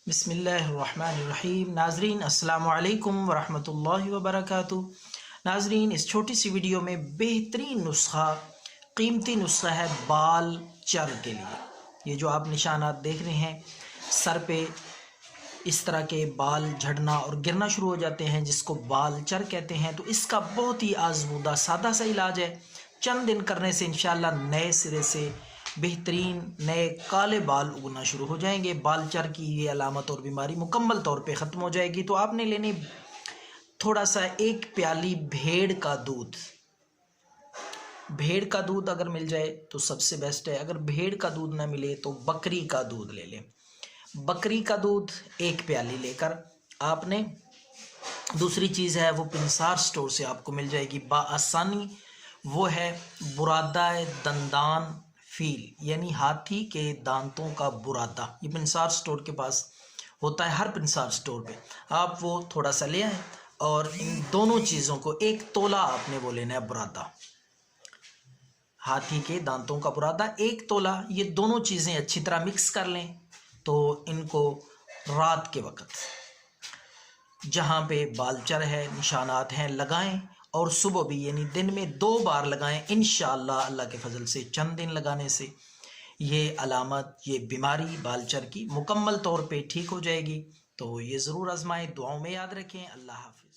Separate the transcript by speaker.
Speaker 1: बिस्मिल्लाहिर्रहमानिर्रहीम। नाजरीन अस्सलामु अलैकुम वरहमतुल्लाहि वबरकातुहू। नाजरीन, इस छोटी सी वीडियो में बेहतरीन नुस्खा, कीमती नुस्खा है बालचर के लिए। ये जो आप निशानात देख रहे हैं, सर पे इस तरह के बाल झड़ना और गिरना शुरू हो जाते हैं, जिसको बालचर कहते हैं। तो इसका बहुत ही आजमूदा सादा सा इलाज है। चंद दिन करने से इंशाल्लाह नए सिरे से बेहतरीन नए काले बाल उगना शुरू हो जाएंगे। बालचर की ये अलामत और बीमारी मुकम्मल तौर पे ख़त्म हो जाएगी। तो आपने लेने थोड़ा सा 1 प्याली भेड़ का दूध। भेड़ का दूध अगर मिल जाए तो सबसे बेस्ट है। अगर भेड़ का दूध ना मिले तो बकरी का दूध ले लें। बकरी का दूध 1 प्याली लेकर आपने, दूसरी चीज़ है वो पिंसार स्टोर से आपको मिल जाएगी आसानी, वो है बुरादा दंदान फील, यानी हाथी के दांतों का बुरादा। ये पिंसार स्टोर के पास होता है, हर पिंसार स्टोर पे। आप वो थोड़ा सा ले आए और इन दोनों चीज़ों को 1 तोला आपने वो लेना है। बुरादा, हाथी के दांतों का बुरादा 1 तोला, ये दोनों चीज़ें अच्छी तरह मिक्स कर लें। तो इनको रात के वक़्त जहाँ पे बालचर है, निशानात हैं, लगाएं और सुबह भी, यानी दिन में 2 बार लगाएं। इंशाअल्लाह अल्लाह के फजल से चंद दिन लगाने से ये अलामत, ये बीमारी बालचर की मुकम्मल तौर पे ठीक हो जाएगी। तो ये ज़रूर आजमाएं। दुआओं में याद रखें। अल्लाह हाफिज़।